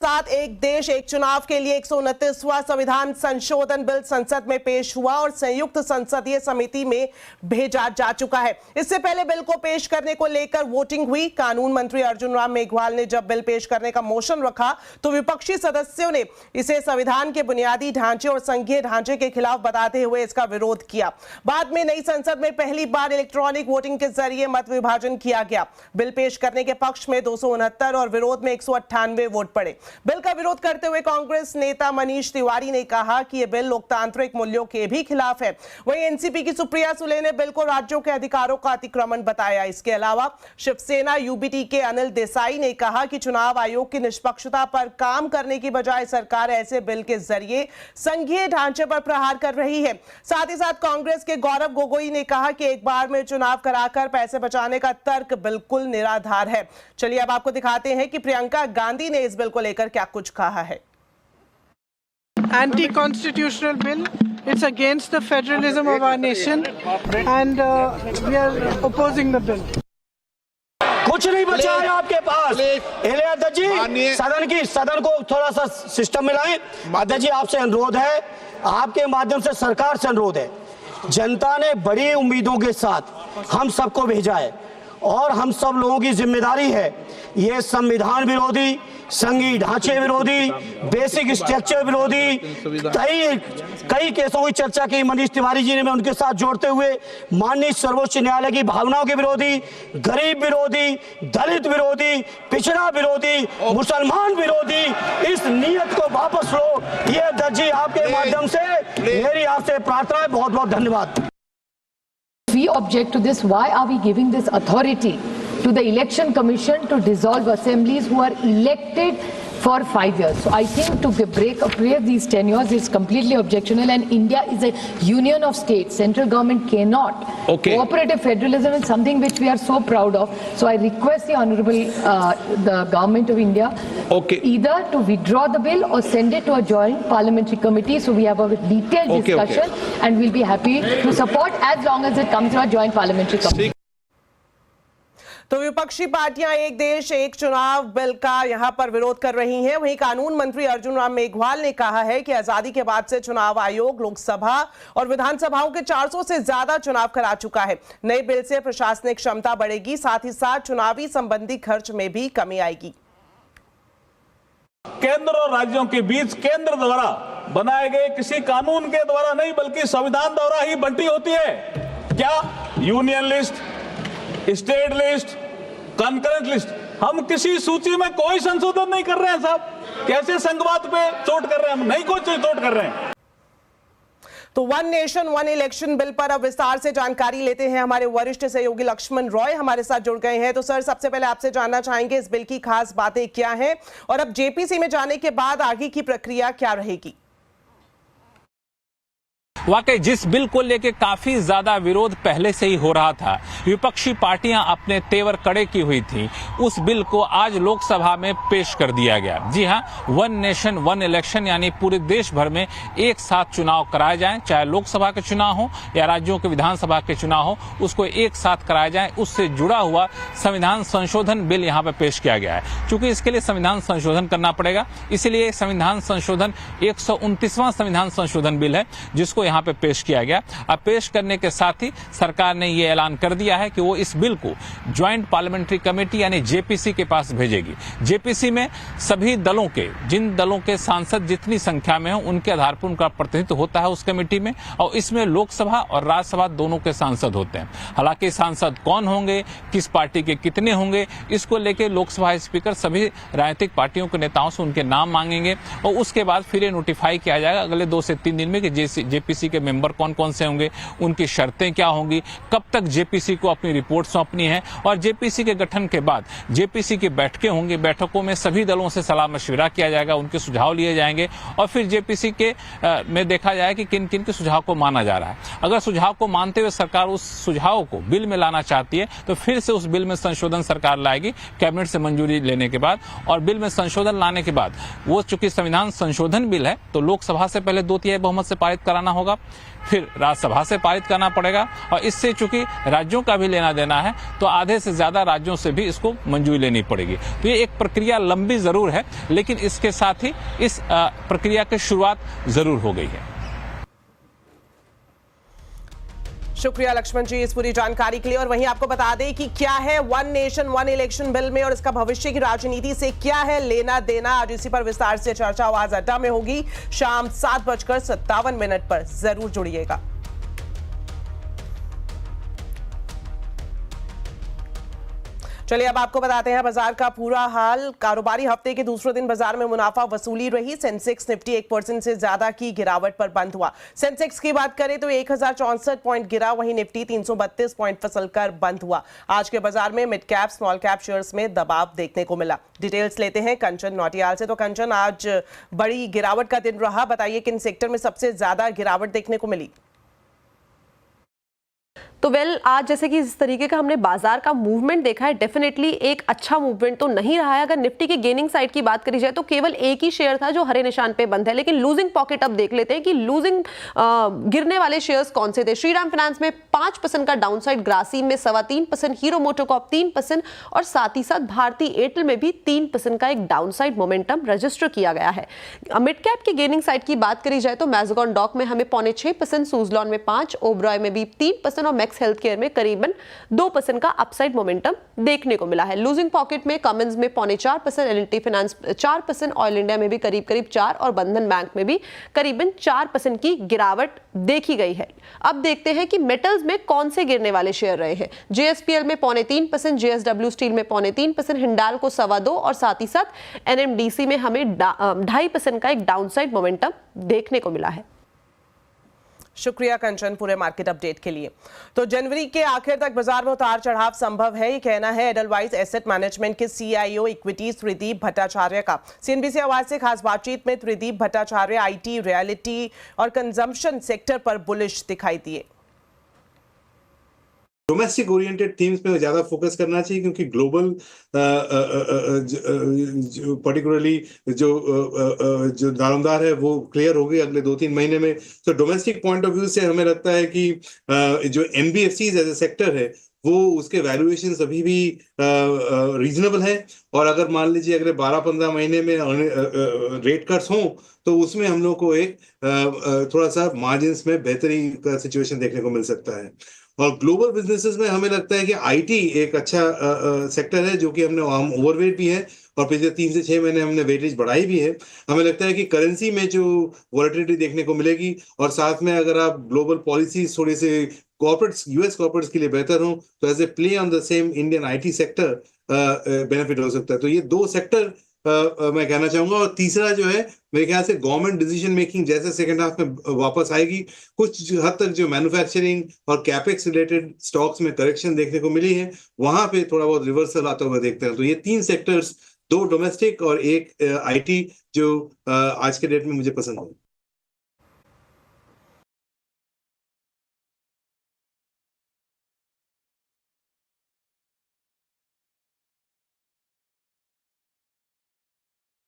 साथ एक देश एक चुनाव के लिए 129वां संविधान संशोधन बिल संसद में पेश हुआ और संयुक्त संसदीय समिति में भेजा जा चुका है। इससे पहले बिल को पेश करने को लेकर वोटिंग हुई। कानून मंत्री अर्जुन राम मेघवाल ने जब बिल पेश करने का मोशन रखा तो विपक्षी सदस्यों ने इसे संविधान के बुनियादी ढांचे और संघीय ढांचे के खिलाफ बताते हुए इसका विरोध किया। बाद में नई संसद में पहली बार इलेक्ट्रॉनिक वोटिंग के जरिए मत विभाजन किया गया। बिल पेश करने के पक्ष में 269 और विरोध में 198 वोट पड़े। बिल का विरोध करते हुए कांग्रेस नेता मनीष तिवारी ने कहा कि यह बिल लोकतांत्रिक मूल्यों के भी खिलाफ है। वहीं एनसीपी की सुप्रिया सुले ने बिल को राज्यों के अधिकारों का अतिक्रमण बताया। इसके अलावा शिवसेना यूबीटी के अनिल देसाई ने कहा कि चुनाव आयोग की निष्पक्षता पर काम करने की बजाय सरकार ऐसे बिल के जरिए संघीय ढांचे पर प्रहार कर रही है। साथ ही साथ कांग्रेस के गौरव गोगोई ने कहा कि एक बार में चुनाव कराकर पैसे बचाने का तर्क बिल्कुल निराधार है। चलिए अब आपको दिखाते हैं कि प्रियंका गांधी ने इस बिल को लेकर क्या कुछ कहा है। Anti-constitutional bill. It's against the federalism of our nation, and we are opposing the bill. कुछ नहीं बचा है आपके पास। अध्यक्ष जी, सदन को थोड़ा सा सिस्टम में लाएं। अध्यक्ष जी, आपसे अनुरोध है, आपके माध्यम से सरकार से अनुरोध है। जनता ने बड़ी उम्मीदों के साथ हम सबको भेजा है और हम सब लोगों की जिम्मेदारी है ये संविधान विरोधी, संघीय ढांचे विरोधी, बेसिक स्ट्रक्चर विरोधी कई केसों की चर्चा की मनीष तिवारी जी ने, मैं उनके साथ जोड़ते हुए माननीय सर्वोच्च न्यायालय की भावनाओं के विरोधी, गरीब विरोधी, दलित विरोधी, पिछड़ा विरोधी, मुसलमान विरोधी इस नीयत को वापस लो। ये अध्यक्ष जी आपके माध्यम से मेरी आपसे प्रार्थना है। बहुत बहुत धन्यवाद। We object to this. Why are we giving this authority to the Election Commission to dissolve assemblies who are elected for 5 years? So I think to break these tenures is completely objectionable, and India is a union of states. Central government cannot. Cooperative federalism is something which we are so proud of. So I request the Honorable the Government of India either to withdraw the bill or send it to a joint parliamentary committee so we have a detailed discussion, and we'll be happy to support as long as it comes to a joint parliamentary committee. तो विपक्षी पार्टियां एक देश एक चुनाव bill का यहां पर विरोध कर रही हैं। वहीं कानून मंत्री अर्जुन राम मेघवाल ने कहा है कि आजादी के बाद से चुनाव आयोग लोकसभा और विधानसभाओं के 400 से ज्यादा चुनाव करा चुका है। नए बिल से प्रशासनिक क्षमता बढ़ेगी, साथ ही साथ चुनावी संबंधी खर्च में भी कमी आएगी। केंद्र और राज्यों के बीच केंद्र द्वारा बनाए गए किसी कानून के द्वारा नहीं बल्कि संविधान द्वारा ही बंटी होती है। क्या union list, state list, concurrent list, हम किसी सूची में कोई संशोधन नहीं कर रहे हैं साहब। कैसे संघवाद पे चोट कर रहे हैं? हम नहीं कोई चोट कर रहे हैं। तो one nation one election bill पर अब विस्तार से जानकारी लेते हैं। हमारे वरिष्ठ सहयोगी लक्ष्मण रॉय हमारे साथ जुड़ गए हैं। तो सर, सबसे पहले आपसे जानना चाहेंगे इस बिल की खास बातें क्या हैं और अब जेपीसी में जाने के बाद आगे की प्रक्रिया क्या रहेगी? वाकई जिस बिल को लेकर काफी ज्यादा विरोध पहले से ही हो रहा था, विपक्षी पार्टियां अपने तेवर कड़े की हुई थी, उस बिल को आज लोकसभा में पेश कर दिया गया। जी हां, वन नेशन वन इलेक्शन यानी पूरे देश भर में एक साथ चुनाव कराए जाएं, चाहे लोकसभा के चुनाव हो या राज्यों के विधानसभा के चुनाव हो, उसको एक साथ कराए जाएं। उससे जुड़ा हुआ संविधान संशोधन बिल यहाँ पे पेश किया गया है। चूंकि इसके लिए संविधान संशोधन करना पड़ेगा, इसलिए संविधान संशोधन 129वां संविधान संशोधन बिल है जिसको यहाँ पे पेश किया गया। अब पेश करने के साथ ही सरकार ने यह ऐलान कर दिया है कि वो इस बिल को ज्वाइंट पार्लियामेंट्री कमेटी यानी जेपीसी के पास भेजेगी। जेपीसी में सभी दलों के, जिन दलों के सांसद जितनी संख्या में हो उनके आधार पर उनका प्रतिनिधित्व होता है उस कमेटी में, और इसमें लोकसभा और राज्यसभा दोनों के सांसद होते हैं। हालांकि सांसद कौन होंगे, किस पार्टी के कितने होंगे, इसको लेकर लोकसभा स्पीकर सभी राजनीतिक पार्टियों के नेताओं से उनके नाम मांगेंगे और उसके बाद फिर ये नोटिफाई किया जाएगा अगले 2 से 3 दिन में कि जेपीसी के मेंबर कौन कौन से होंगे, उनकी शर्तें क्या होंगी, कब तक जेपीसी को अपनी रिपोर्ट सौंपनी है, और जेपीसी के गठन के बाद जेपीसी की बैठकें होंगी। बैठकों में सभी दलों से सलाह मशविरा किया जाएगा, उनके सुझाव लिए जाएंगे और फिर जेपीसी के में देखा जाए कि किन किन के सुझाव को माना जा रहा है। अगर सुझाव को मानते हुए सरकार उस सुझाव को बिल में लाना चाहती है तो फिर से उस बिल में संशोधन सरकार लाएगी कैबिनेट से मंजूरी लेने के बाद, और बिल में संशोधन लाने के बाद वो चूंकि संविधान संशोधन बिल है तो लोकसभा से पहले 2/3 बहुमत से पारित कराना होगा होगा, फिर राज्यसभा से पारित करना पड़ेगा, और इससे चूंकि राज्यों का भी लेना देना है तो आधे से ज्यादा राज्यों से भी इसको मंजूरी लेनी पड़ेगी। तो ये एक प्रक्रिया लंबी जरूर है, लेकिन इसके साथ ही इस प्रक्रिया की शुरुआत जरूर हो गई है। शुक्रिया लक्ष्मण जी इस पूरी जानकारी के लिए। और वहीं आपको बता दें कि क्या है one nation one election bill में और इसका भविष्य की राजनीति से क्या है लेना देना, आज इसी पर विस्तार से चर्चा आवाज अड्डा में होगी शाम 7:57 पर। जरूर जुड़िएगा। चलिए अब आपको बताते हैं बाजार का पूरा हाल। कारोबारी हफ्ते के दूसरे दिन बाजार में मुनाफा वसूली रही। सेंसेक्स निफ्टी 1% से ज्यादा की गिरावट पर बंद हुआ। सेंसेक्स की बात करें तो 1064 पॉइंट गिरा, वहीं निफ्टी 332 पॉइंट फिसलकर बंद हुआ। आज के बाजार में mid cap small cap shares में दबाव देखने को मिला। डिटेल्स लेते हैं कंचन नौटियाल से। तो कंचन, आज बड़ी गिरावट का दिन रहा, बताइए किन सेक्टर में सबसे ज्यादा गिरावट देखने को मिली? तो आज जैसे कि इस तरीके का हमने बाजार का मूवमेंट देखा है, डेफिनेटली एक अच्छा मूवमेंट तो नहीं रहा है। अगर निफ्टी की गेनिंग साइड की बात करी जाए तो केवल एक ही शेयर था जो हरे निशान पे बंद है, लेकिन लूजिंग पॉकेट अब देख लेते हैं कि लूजिंग गिरने वाले शेयर्स कौन से थे। श्रीराम फाइनेंस में 5% का डाउनसाइड, ग्रासिम में 3.25%, हीरो मोटोकॉर्प 3% और साथ ही साथ भारती एयरटेल में भी 3% का एक डाउनसाइड मोमेंटम रजिस्टर किया गया है। मिड कैप की गेनिंग साइड की बात करी जाए तो मैज़गॉन डॉक में हमें 6.25%, सूजलॉन में 5%, ओबरॉय में भी 3% और हेल्थ केयर में करीबन 2% का अपसाइड मोमेंटम देखने को मिला है। लूजिंग पॉकेट में कमिंस में 4.25%, एल&टी फाइनेंस 4%, ऑयल इंडिया में भी करीब 4% और बंधन बैंक में भी करीबन 4% की गिरावट देखी गई है। अब देखते हैं कि मेटल्स में कौन से गिरने वाले शेयर रहे हैं। जेएसपीएल में 3.25%, जेएसडब्ल्यू स्टील में 3.25%, हिंडाल्को 2.25% और साथ ही साथ एनएमडीसी में हमें 2.5% का एक डाउनसाइड मोमेंटम देखने को मिला है। शुक्रिया कंचन पूरे मार्केट अपडेट के लिए। तो जनवरी के आखिर तक बाजार में उतार चढ़ाव संभव है, ये कहना है एडलवाइज एसेट मैनेजमेंट के सीईओ इक्विटीज त्रिदीप भट्टाचार्य का। सीएनबीसी आवाज से खास बातचीत में त्रिदीप भट्टाचार्य आईटी, रियलिटी और कंजम्पशन सेक्टर पर बुलिश दिखाई दिए। डोमेस्टिक ओरिएंटेड थीम्स में ज्यादा फोकस करना चाहिए, क्योंकि ग्लोबल पर्टिकुलरली जो दारोमदार है वो क्लियर होगी अगले 2-3 महीने में। तो डोमेस्टिक पॉइंट ऑफ व्यू से हमें लगता है कि जो एनबीएफसीज एज ए सेक्टर है वो उसके वैल्यूएशन अभी भी रीजनेबल है। और अगर मान लीजिए अगले 12-15 महीने में रेट कट्स हों तो उसमें हम लोग को एक थोड़ा सा मार्जिन्स में बेहतरी का सिचुएशन देखने को मिल सकता है। और ग्लोबल बिजनेसेस में हमें लगता है कि आईटी एक अच्छा सेक्टर है, जो कि हम ओवरवेट भी है और पिछले 3 से 6 महीने हमने वेटेज बढ़ाई भी है। हमें लगता है कि करेंसी में जो वॉलेटिलिटी देखने को मिलेगी और साथ में अगर आप ग्लोबल पॉलिसीज थोड़ी से कॉर्पोरेट्स, यूएस कॉर्पोरेट्स के लिए बेहतर हो तो as a play on the same Indian IT sector benefit हो सकता है। तो ये 2 सेक्टर मैं कहना चाहूंगा। और तीसरा जो है मेरे ख्याल से गवर्नमेंट डिसीजन मेकिंग जैसे सेकंड हाफ में वापस आएगी। कुछ हद तक जो मैन्युफैक्चरिंग और कैपेक्स रिलेटेड स्टॉक्स में करेक्शन देखने को मिली है, वहां पे थोड़ा बहुत रिवर्सल आता हुआ देखते हैं। तो ये 3 सेक्टर्स, 2 डोमेस्टिक और 1 आईटी, जो आज के डेट में मुझे पसंद है।